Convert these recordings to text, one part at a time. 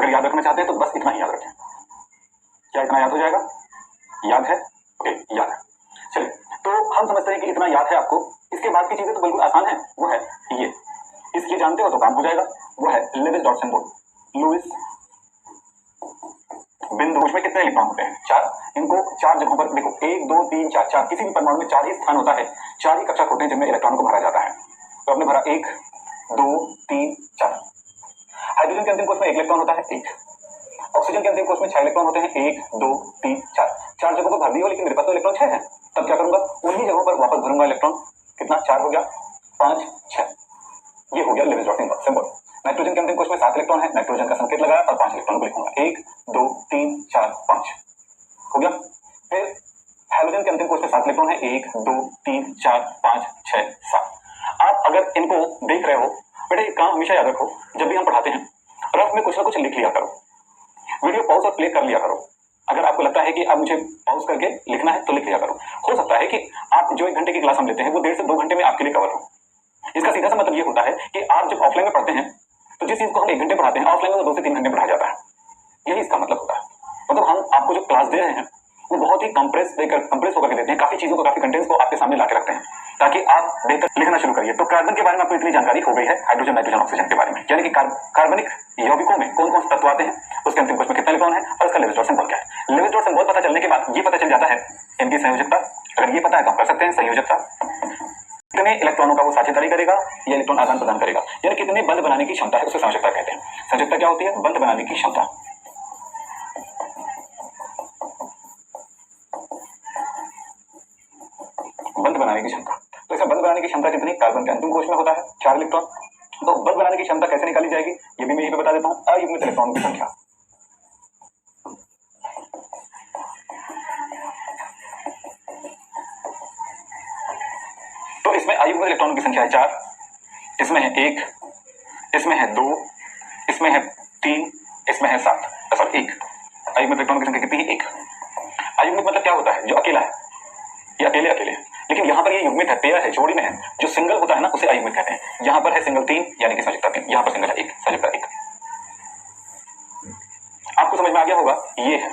अगर याद रखना चाहते हैं तो बस इतना ही याद रखें। क्या इतना याद हो जाएगा? याद है? ओके, याद है। चलिए, तो हम समझते हैं कि इतना याद है आपको। इसके बाद की चीजें तो बिल्कुल आसान है। वो है ये, इसलिए जानते हो तो काम हो जाएगा। वो है लेविस डॉट सिंबल। लुईस बिंदु में कितने इलेक्ट्रॉन होते हैं? 4। इनको 4 जगहों पर देखो, 1 2 3 4 4, किसी भी परमाणु में 4 ही स्थान होता है, 4 ही कक्षक होते हैं जिनमें इलेक्ट्रॉनों को भरा जाता है। तो आपने भरा 1 2 3 4। हाइड्रोजन के अंतिम कोश में 1 इलेक्ट्रॉन होता है, 1। ऑक्सीजन के अंतिम कोश में 6 इलेक्ट्रॉन होते हैं, 1 2 3 4। 4 जगहों पर भर दिए हो, लेकिन मेरे पास तो इलेक्ट्रॉन 6 है। तब क्या करूंगा? उन्हीं जगहों पर वापस भरूंगा इलेक्ट्रॉन। कितना? 4 हो गया, 5 6। ये हो गया लेविस डॉट सिंबल। नाइट्रोजन के अंतिम कोश में 7 इलेक्ट्रॉन है, नाइट्रोजन का संकेत लगाया और 5 इलेक्ट्रॉन को लिखूंगा। 1 2 3 4 5 हो गया। फिर हाइड्रोजन के अंतिम कोश में 7 इलेक्ट्रॉन है, 1 2 3 4 5 6 7। आप अगर इनको देख रहे हो, बेटे एक काम हमेशा याद रखो, जब भी हम पढ़ाते हैं रफ में कुछ ना कुछ लिख लिया करो। वीडियो पॉज और प्ले कर लिया करो। अगर आपको लगता है कि अब मुझे पॉज करके लिखना है तो लिख लिया करो। हो सकता है कि आप जो 1 घंटे की क्लास हम लेते हैं वो 1.5 से 2 घंटे में आपके लिए कवर हो। इसका सीधा सा मतलब ये होता है कि आप जब ऑफलाइन में पढ़ते हैं तो जिस चीज को हम 1 घंटे पढ़ाते हैं, ऑफलाइन में वो 2 से 3 घंटे पढ़ाया जाता है। यही इसका मतलब होता है। मतलब हम आपको जो क्लास दे रहे हैं वो बहुत ही कंप्रेस होकर के देते हैं, काफी चीजों को, काफी कंटेंट्स को आपके सामने लाके रखते हैं ताकि आप बेहतर लिखना शुरू करिए। तो कार्बन के बारे में आपको इतनी जानकारी हो गई है, हाइड्रोजन नाइट्रोजन ऑक्सीजन के बारे में, यानी कि कार्बनिक यौगिकों में कौन कौन से तत्व आते हैं, उसके अंतिम कोश में कितना इलेक्ट्रॉन है और इसका लेविस डॉट सिंबल क्या है। लेविस डॉट सिंबल पता चलने के बाद ये पता चल जाता है इनकी संयोजकता। अगर ये पता है तो आप कर सकते हैं संयोजकता। कितने इलेक्ट्रॉनों का वो साझेदारी करेगा या इलेक्ट्रॉन आदान प्रदान करेगा, यानी कितने बंध बनाने की क्षमता है, उसे संयोजकता कहते हैं। संयोजकता क्या होती है? बंध बनाने की क्षमता। बंध बनाने की क्षमता। तो इसका बंध बनाने की क्षमता कितनी? कार्बन के अंतिम कोश में होता है 4 इलेक्ट्रॉन। तो बंध बनाने की क्षमता कैसे निकाली जाएगी ये भी मैं यहीं पे बता देता हूं। अयुग्मित इलेक्ट्रॉनों की संख्या। तो इसमें अयुग्मित इलेक्ट्रॉनों की संख्या है 4, इसमें है 1, इसमें है 2, इसमें है 3, इसमें है 7। सॉरी 1। अयुग्मित इलेक्ट्रॉनों की संख्या कितनी है? 1। अयुग्मित मतलब क्या होता है? जो अकेला है, ये अकेले है। लेकिन यहाँ पर ये युग्मित है, पेयर है, जोड़ी में है। जो सिंगल होता है ना उसे अयुग्मित कहते हैं। यहाँ पर है सिंगल 3 यानी कि संयोजकता 3, यहाँ पर सिंगल है 1, संयोजकता 1। आपको समझ में आ गया होगा, ये है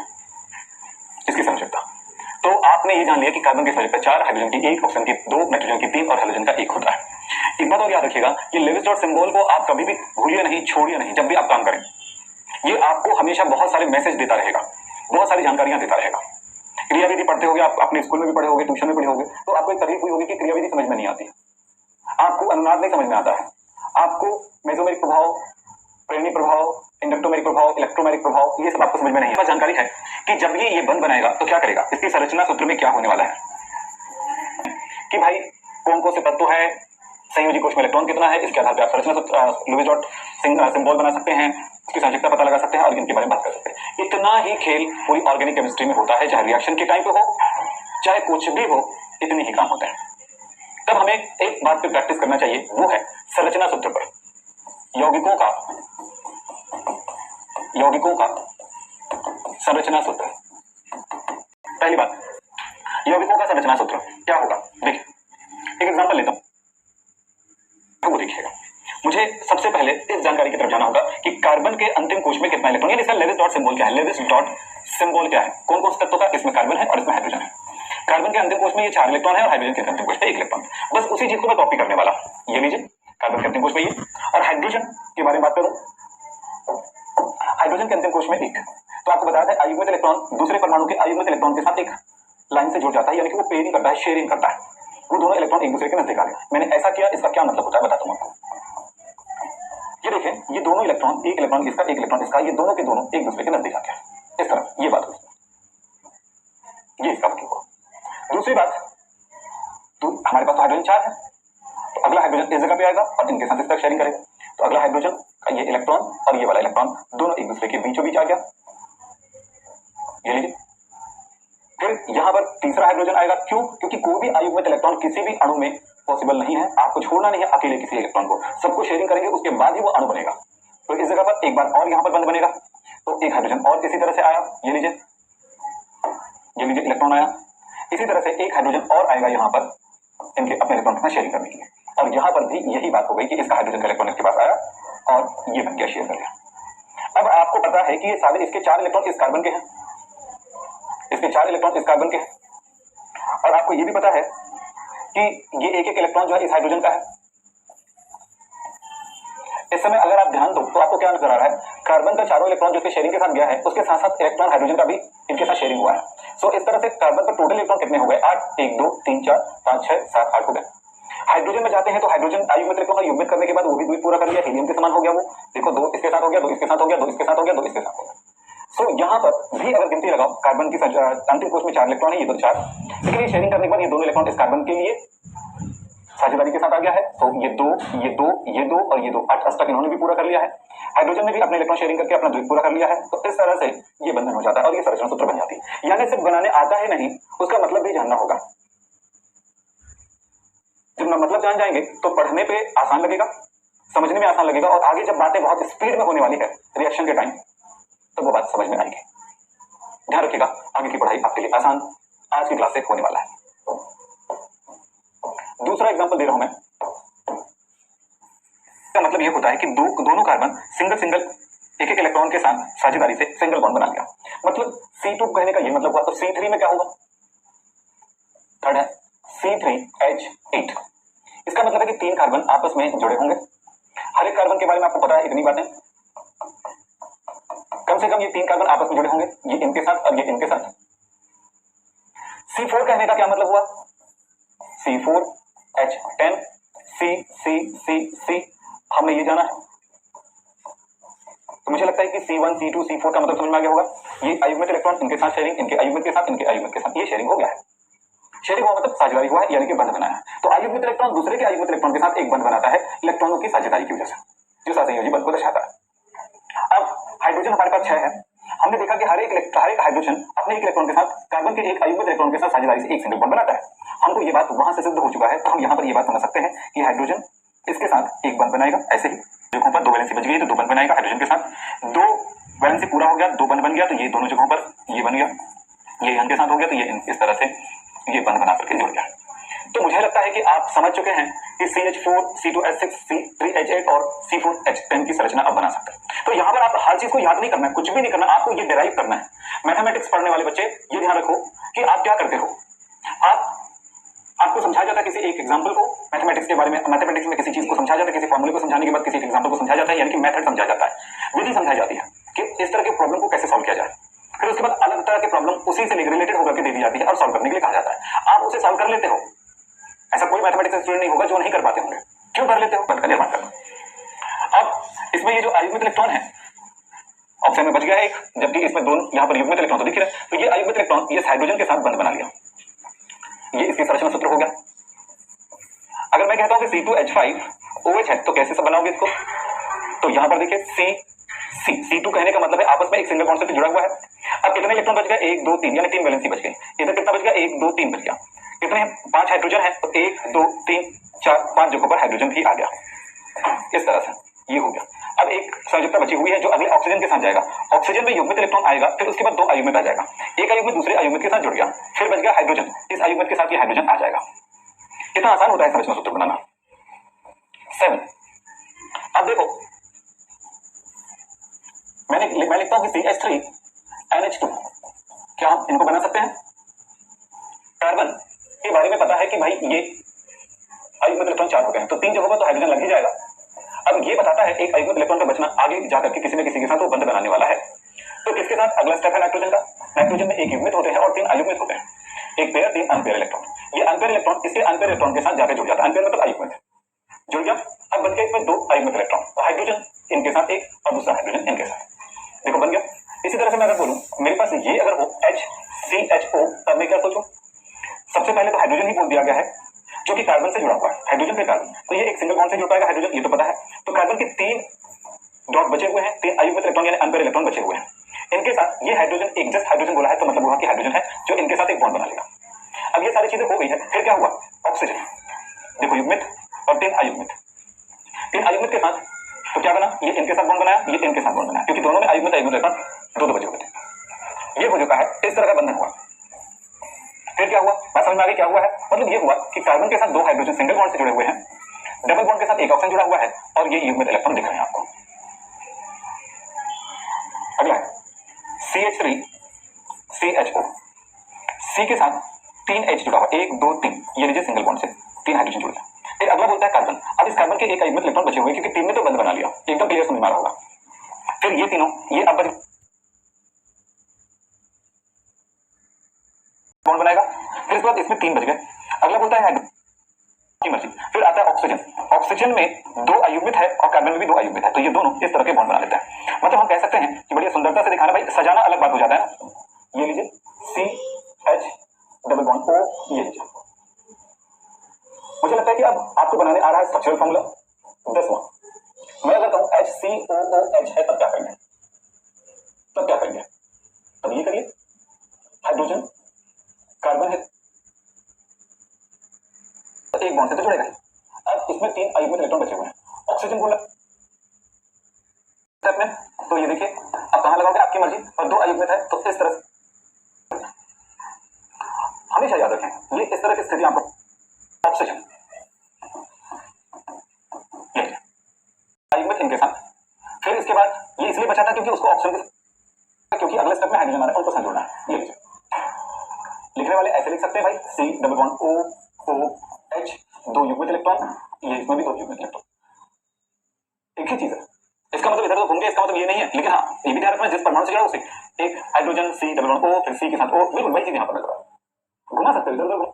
इसकी संयोजकता। तो आपने ये जान लिया कि कार्बन की संयोजकता 4, हाइड्रोजन की 1, ऑक्सीजन की 2, नाइट्रोजन की 3 और हाइड्रोजन का 1 होता है। एक बात और याद रखिएगा, ये लेविस डॉट सिंबल को आप कभी भी भूलिए नहीं, छोड़िए नहीं। जब भी आप काम करें ये आपको हमेशा बहुत सारे मैसेज देता रहेगा, बहुत सारी जानकारियां देता रहेगा। क्रियाविधि पढ़ते होगे आप, अपने स्कूल में भी पढ़े होगे, ट्यूशन में पढ़े होगे, तो आपको एक तकलीफ हुई होगी कि क्रियाविधि समझ में नहीं आती, आपको अनुनाद नहीं समझ में आता है, आपको मेसोमेरिक प्रभाव, प्रेरणी प्रभाव, इंडक्टोमेरिक प्रभाव, इलेक्ट्रोमेरिक प्रभाव, ये सब आपको समझ में नहीं है। जानकारी है कि जब ये बंध बनाएगा तो क्या करेगा, इसकी संरचना सूत्र में क्या होने वाला है कि भाई कौन कौन से तत्व है, संयोजी कोश में इलेक्ट्रॉन कितना है, इसके आधार पर आप संरचना सूत्र लुईस डॉट सिंबल बना सकते हैं, इसकी संयोजकता पता लगा सकते हैं और इनके बारे में बात कर सकते हैं। इतना ही खेल पूरी ऑर्गेनिक केमिस्ट्री में होता है, चाहे रिएक्शन के टाइम पे हो चाहे कुछ भी हो, इतने ही काम होते हैं। तब हमें एक बात पे प्रैक्टिस करना चाहिए, वो है संरचना सूत्र पर। यौगिकों का संरचना सूत्र। पहली बात, यौगिकों का संरचना सूत्र क्या होगा? देखिए एक एग्जांपल लेता हूं, वो देखिएगा। मुझे सबसे पहले इस जानकारी की तरफ जाना होगा कि कार्बन के अंतिम कोश में कितना इलेक्ट्रॉन, यानी इसका लेविस डॉट सिंबल क्या है। लेविस डॉट सिंबल क्या है? कौन कौन से तत्वों का? इसमें कार्बन है और इसमें हाइड्रोजन है। कार्बन के अंतिम कोश में ये 4 इलेक्ट्रॉन है और हाइड्रोजन के अंतिम कोश में 1 इलेक्ट्रॉन। बस उसी चीज को मैं कॉपी करने वाला। ये लीजिए, कार्बन के अंतिम कोश में ये, और हाइड्रोजन के बारे में बात करूं, हाइड्रोजन के अंतिम कोश में 1। तो आपको बताया था अयुग्मित इलेक्ट्रॉन दूसरे परमाणु के अयुग्मित इलेक्ट्रॉन के साथ एक लाइन से जुड़ जाता है, यानी कि वो पेयरिंग करता है, शेयरिंग करता है। वो दोनों इलेक्ट्रॉन एक दूसरे के नजदीक आ गए। मैंने ऐसा किया, इसका क्या मतलब होता है बताता हूं आपको। ये देखें, ये दोनों इलेक्ट्रॉन, एक इलेक्ट्रॉन इसका, एक इलेक्ट्रॉन इसका, ये दोनों के दोनों एक दूसरे के नजदीक आ गए। इस तरह ये बात हुई, ये इसका मतलब हुआ। दूसरी बात, तो हमारे पास तो हाइड्रोजन 4 है, तो अगला हाइड्रोजन इस जगह पे आएगा और इनके साथ इस तरह शेयरिंग करेगा। तो अगला हाइड्रोजन का ये इलेक्ट्रॉन और ये वाला इलेक्ट्रॉन दोनों एक दूसरे के बीचों बीच आ गया। ये लीजिए। फिर यहां पर तीसरा हाइड्रोजन आएगा, क्यों? क्योंकि कोई भी अयुग्मित इलेक्ट्रॉन किसी भी अणु में पॉसिबल नहीं है, आपको छोड़ना नहीं है अकेले किसी इलेक्ट्रॉन को, सबको शेयरिंग करेंगे, उसके बाद ही वो अणु बनेगा। तो इस जगह पर एक बार और यहां पर बंद बनेगा, तो एक हाइड्रोजन और इसी तरह से आया। ये लीजिए इलेक्ट्रॉन आया। इसी तरह से एक हाइड्रोजन और आएगा यहां पर इनके अपने इलेक्ट्रॉन के साथ शेयरिंग करने के लिए। और यहां पर भी यही बात हो गई कि इसका हाइड्रोजन का इलेक्ट्रॉन इसके पास आया और ये बन गया, शेयर कर लिया। अब आपको आपको पता है कि ये सारे इसके 4 इलेक्ट्रॉन इस कार्बन के हैं, इसके 4 इलेक्ट्रॉन इस कार्बन के हैं, और आपको ये भी पता है कि ये एक एक इलेक्ट्रॉन जो है इस हाइड्रोजन का है। इस समय अगर आप ध्यान दो तो आपको क्या नजर आ रहा है, कार्बन का चारों इलेक्ट्रॉन जो इसके शेयरिंग के साथ गया है उसके साथ साथ इलेक्ट्रॉन हाइड्रोजन का भी इनके साथ शेयरिंग हुआ है। सो इस तरह से कार्बन पर टोटल इलेक्ट्रॉन कितने हो गए, 8, 1 2 3 4 5 6 7 8 हो गए। हाइड्रोजन में जाते हैं तो हाइड्रोजन आयुग्मित इलेक्ट्रॉन का युग्मित करने के बाद वो भी द्वीप पूरा कर लिया, हीलियम के समान हो गया वो, देखो 2 इसके साथ हो गया, 2 इसके साथ हो गया, 2 इसके साथ हो गया, 2 इसके साथ हो गया। सो यहाँ पर भी अगर गिनती लगाओ, कार्बन की अंतिम कोश में 4 इलेक्ट्रॉन है, ये तो 4, लेकिन ये शेयरिंग करने के बाद ये दोनों इलेक्ट्रॉन इस कार्बन के लिए साझेदारी के साथ आ गया है, तो ये 2 ये 2 ये 2 और ये 2, 8 अष्टक इन्होंने भी पूरा कर लिया है। हाइड्रोजन ने भी अपने इलेक्ट्रॉन शेयरिंग करके अपना द्वीप पूरा कर लिया है। तो इस तरह से ये बंधन हो जाता है और ये संरचना सूत्र बन जाती है। यानी सिर्फ बनाने आता है नहीं, उसका मतलब भी जानना होगा। जब मतलब जान जाएंगे तो पढ़ने पे आसान लगेगा, समझने में आसान लगेगा, और आगे जब बातें बहुत स्पीड में होने वाली है रिएक्शन के टाइम, तो वो बात समझ में आएगी। ध्यान रखिएगा, आगे की पढ़ाई आपके लिए आसान आज की क्लास से होने वाला है। दूसरा एग्जांपल दे रहा हूं मैं। इसका मतलब यह होता है कि दोनों कार्बन सिंगल एक इलेक्ट्रॉन के साथ साझेदारी से सिंगल बॉन्ड बना लिया। मतलब C2 कहने का ये मतलब हुआ। तो C3 में क्या होगा, थर्ड है C3H8। इसका मतलब है कि 3 कार्बन आपस में जुड़े होंगे। हर एक कार्बन के बारे में आपको पता है इतनी बातें, कम से कम ये 3 कार्बन आपस में जुड़े होंगे, ये इनके साथ और ये इनके साथ। C4 कहने का क्या मतलब हुआ, C4H10 C हमने ये जाना है। तो मुझे लगता है कि C1 C2 C4 का मतलब समझ में आ गया होगा। ये अयुग्मित इलेक्ट्रॉन इनके साथ शेयरिंग, इनके अयुग्मित के साथ, इनके अयुग्मित के साथ, ये शेयरिंग हो गया है। शेयरिंग हुआ मतलब साझेदारी हुआ है, यानी कि बंध बनाया है। तो अयुग्मित इलेक्ट्रॉन दूसरे के अयुग्मित इलेक्ट्रॉन के साथ एक बंध बनाता है इलेक्ट्रॉनों की साझेदारी की वजह से, जो सहसंयोजी बंध को दर्शाता है। अब हाइड्रोजन हमारे पास 6 है। हमने देखा कि हर एक हाइड्रोजन अपने एक इलेक्ट्रॉन के साथ कार्बन के एक अयुग्मित इलेक्ट्रॉन के साथ साझेदारी से एक सिंगल बॉन्ड बनाता है। हमको ये बात वहां से सिद्ध हो चुका है, तो हम यहाँ पर ये बात समझ सकते हैं कि हाइड्रोजन इसके साथ एक बंध बनाएगा। ऐसे ही जगहों पर 2 वैलेंसी बच गई तो 2 बंध बनाएगा हाइड्रोजन के साथ। 2 वैलेंसी पूरा हो गया, 2 बंध बन गया, तो ये दोनों जगहों पर ये बन गया, ये इनके साथ हो गया, तो ये इस तरह से ये बंध बना करके जुड़ गया। तो मुझे लगता है कि आप समझ चुके हैं कि CH4 C2H6 C3H8 और C4H10 की संरचना अब बना सकते हैं। तो यहाँ पर आप हर चीज को याद नहीं करना है, कुछ भी नहीं करना, आपको ये डिराइव करना है। मैथमेटिक्स पढ़ने वाले बच्चे ये ध्यान रखो कि आप क्या करते हो। आपको समझाया जाता है किसी एक एग्जांपल को, मैथमेटिक्स के बारे में, मैथमेटिक्स में किसी चीज को समझाया जाता है, किसी फॉर्मूले को समझाने के बाद किसी एग्जांपल को समझाया जाता है, यानी कि मेथड समझाया जाता है, विधि समझाई जाती है कि इस तरह के प्रॉब्लम को कैसे सॉल्व किया जाए। फिर उसके बाद अलग तरह के प्रॉब्लम उसी से रिलेटेड होकर के दे दी जाती है और सॉल्व करने के लिए कहा जाता है। आप उसे सॉल्व कर लेते हो, ऐसा कोई मैथमेटिक्स स्टूडेंट नहीं होगा जो नहीं कर पाते होंगे। क्यों कर लेते हो, बंध का निर्माण करना। अब इसमें ये जो अयुग्मित इलेक्ट्रॉन है, ऑप्शन में बच गया एक, जबकि इसमें दोनों यहाँ पर युग्मित इलेक्ट्रॉन तो दिख रहा है। तो ये अयुग्मित इलेक्ट्रॉन ये हाइड्रोजन के साथ बंध बना लिया, ये इसकी संरचना सूत्र हो गया। अगर मैं कहता हूं कि C2H5OH है तो कैसे सब बनाओगे इसको, तो यहां पर देखिए C2 कहने का मतलब है आपस में एक सिंगल बॉन्ड से जुड़ा हुआ है। अब कितने इलेक्ट्रॉन बच गए, 1 2 3, यानी 3 वैलेंसी बच गई। इधर कितना बच गया, 1 2 3 बच गया। कितने, 5 हाइड्रोजन है, तो 1 2 3 4 5 जगहों पर हाइड्रोजन भी आ गया। इस तरह से ये हो गया। अब एक संयोजकता बची हुई है जो अगले ऑक्सीजन के साथ जाएगा। ऑक्सीजन में युग्मित इलेक्ट्रॉन आएगा, फिर उसके बाद 2 अयुग्मित आ जाएगा, एक अयुग्मित दूसरे अयुग्मित के साथ जुड़ गया, फिर बच गया हाइड्रोजन, इस अयुग्मित के साथ ये हाइड्रोजन आ जाएगा। कितना आसान होता है संरचना सूत्र बनाना। 7। अब देखो मैं लिखता हूं कि CH3NH2, क्या हम इनको बना सकते हैं। कार्बन के बारे में पता है कि भाई ये अयुग्मित इलेक्ट्रॉन 4 हो गए हैं, तो 3 जगहों पर तो हाइड्रोजन लग ही जाएगा। अब ये बताता है एक अयुग्मित इलेक्ट्रॉन का बचना, आगे जाकर के किसी न किसी के साथ वो बंध बनाने वाला है। तो किसके साथ, अगला स्टेप है नाइट्रोजन का। नाइट्रोजन में एक युग्मित होते हैं और 3 अयुग्मित होते हैं, एक पेयर 3 अनपेयर इलेक्ट्रॉन। ये अनपेयर इलेक्ट्रॉन इसके अनपेयर इलेक्ट्रॉन के साथ जाकर जुड़ जाता है, अनपेयर मतलब अयुग्मित जुड़ गया। अब बन गया इसमें 2 अयुग्मित इलेक्ट्रॉन, हाइड्रोजन इनके साथ एक और दूसरा हाइड्रोजन इनके साथ, देखो बन गया। इसी तरह से मैं अगर बोलूं मेरे पास ये अगर हो HCHO, तब मैं क्या सोचूं, सबसे पहले तो हाइड्रोजन ही बोल दिया गया है जो कि कार्बन से जुड़ा हुआ है, हाइड्रोजन पे कार्बन, तो ये एक सिंगल बॉन्ड से जुड़ पाएगा हाइड्रोजन, ये तो पता है। तो कार्बन के 3 डॉट बचे हुए हैं, 3 अयुग्मित इलेक्ट्रॉन यानी अनपेयर इलेक्ट्रॉन बचे हुए हैं। इनके साथ ये हाइड्रोजन, एक जस्ट हाइड्रोजन बोला है तो मतलब हुआ कि हाइड्रोजन है जो इनके साथ एक बॉन्ड बना लेगा। अब ये सारी चीजें हो गई है, फिर क्या हुआ, ऑक्सीजन, देखो युग्मित और 3 अयुग्मित, 3 अयुग्मित के साथ तो क्या बना, ये इनके साथ बॉन्ड बनाया, ये इनके साथ बॉन्ड बनाया, क्योंकि दोनों में अयुग्मित इलेक्ट्रॉन 2 बचे हुए थे। ये हो चुका है, इस तरह का बंधन हुआ। फिर क्या हुआ, बात समझ में आ गई क्या हुआ है, मतलब ये हुआ कि कार्बन के साथ 2 हाइड्रोजन सिंगल बॉन्ड से जुड़े हुए हैं, डबल बॉन्ड के साथ एक ऑक्सीजन जुड़ा हुआ है और ये युग्मित इलेक्ट्रॉन दिख रहे हैं आपको। CH3 CHO, C के साथ 3 H जुड़ा हुआ, 1 2 3, ये लीजिए सिंगल बॉन्ड से 3 हाइड्रोजन जुड़ गया। फिर अगला बोलता है कार्बन। अब इस कार्बन के एक अयुग्मित इलेक्ट्रॉन बचे हुए, क्योंकि 3 ने तो बंद बना लिया, एकदम क्लियर समझ में आ रहा होगा। फिर ये तीनों, ये अब बच बॉन्ड बनाएगा। फिर इसके बाद इसमें 3 बच गए। अगला बोलता है हाइड्रोजन की मर्जी। फिर आता है ऑक्सीजन। ऑक्सीजन में 2 अयुग्मित है और कार्बन में भी 2 अयुग्मित है, तो ये दोनों इस तरह के बॉन्ड बना लेते हैं। मतलब हम कह सकते हैं कि बढ़िया सुंदरता से दिखाना, भाई सजाना अलग बात हो जाता है ना। ये लीजिए CH डबल बॉन्ड O, ये लीजिए। मुझे लगता है कि अब आपको बनाने आ रहा है स्ट्रक्चरल फॉर्मूला 10वां। मैं अगर कहूं HCOOH है, तब क्या करेंगे? तब ये करिए, हाइड्रोजन कार्बन है तो एक बॉन्ड से तो जुड़ेगा ही। अब इसमें 3 अयुग्मित इलेक्ट्रॉन बचे हुए हैं। ऑक्सीजन को स्टेप में, तो ये देखिए अब कहां लगाओगे आपकी मर्जी, और 2 अयुग्मित है तो इस तरह से। हमेशा याद रखें, ये इस तरह की स्थिति आपको ऑक्सीजन अयुग्मित इनके साथ। फिर इसके बाद ये इसलिए बचा था क्योंकि उसको ऑक्सीजन के, क्योंकि अगले स्टेप में हाइड्रोजन आ रहा है, उनको साथ जोड़ना है। ये लीजिए, लिखने वाले ऐसे लिख सकते हैं भाई, C डबल बॉन्ड OH, 2 युग्मित इलेक्ट्रॉन, ये इसमें भी 2 युग्मित इलेक्ट्रॉन, एक ही चीज है। इसका मतलब इधर तो घूम गया, इसका मतलब ये नहीं है, लेकिन हाँ ये भी ध्यान रखना जिस परमाणु से जुड़ा उसे एक hydrogen C double bond O, फिर C के साथ O, बिल्कुल वही चीज यहाँ पर लग रहा है। घुमा सकते हो इधर उधर।